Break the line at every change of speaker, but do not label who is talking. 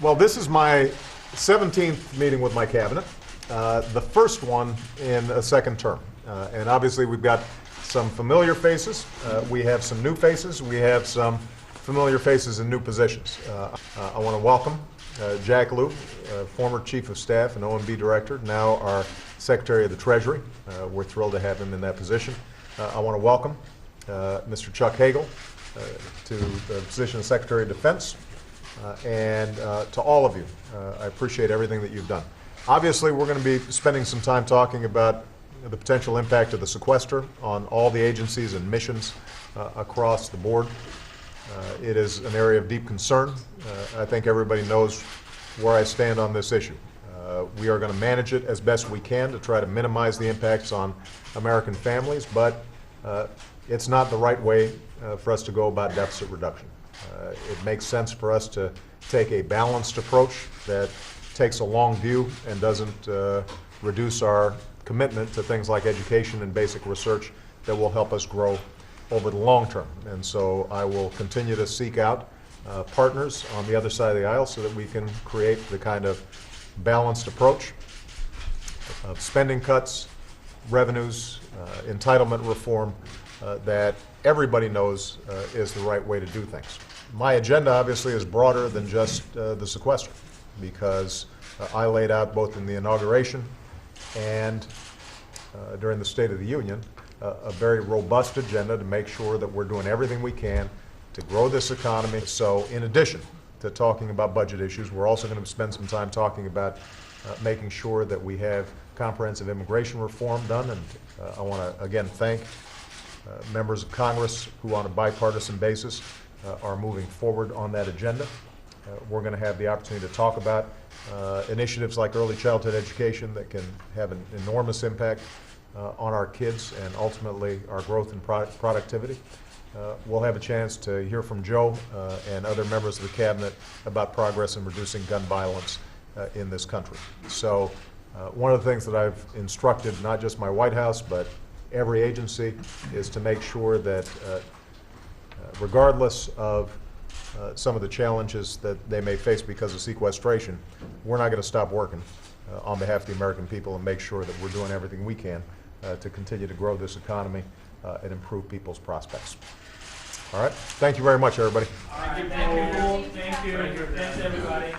Well, this is my 17th meeting with my cabinet, the first one in a second term. And obviously we've got some familiar faces, we have some new faces, we have some familiar faces in new positions. I want to welcome Jack Lew, former Chief of Staff and OMB Director, now our Secretary of the Treasury. We're thrilled to have him in that position. I want to welcome Mr. Chuck Hagel to the position of Secretary of Defense. And to all of you, I appreciate everything that you've done. Obviously, we're going to be spending some time talking about the potential impact of the sequester on all the agencies and missions across the board. It is an area of deep concern. I think everybody knows where I stand on this issue. We are going to manage it as best we can to try to minimize the impacts on American families, but it's not the right way for us to go about deficit reduction. It makes sense for us to take a balanced approach that takes a long view and doesn't reduce our commitment to things like education and basic research that will help us grow over the long term. And so I will continue to seek out partners on the other side of the aisle so that we can create the kind of balanced approach of spending cuts, revenues, entitlement reform that everybody knows is the right way to do things. My agenda obviously is broader than just the sequester, because I laid out both in the inauguration and during the State of the Union a very robust agenda to make sure that we're doing everything we can to grow this economy. So in addition to talking about budget issues, we're also going to spend some time talking about making sure that we have comprehensive immigration reform done. And I want to again thank members of Congress who on a bipartisan basis are moving forward on that agenda. We're going to have the opportunity to talk about initiatives like early childhood education that can have an enormous impact on our kids and ultimately our growth and productivity. We'll have a chance to hear from Joe and other members of the cabinet about progress in reducing gun violence in this country. So one of the things that I've instructed not just my White House but every agency is to make sure that regardless of some of the challenges that they may face because of sequestration, we're not going to stop working on behalf of the American people and make sure that we're doing everything we can to continue to grow this economy and improve people's prospects. All right. Thank you very much, everybody.
Thank you. Thank you. Thanks, everybody.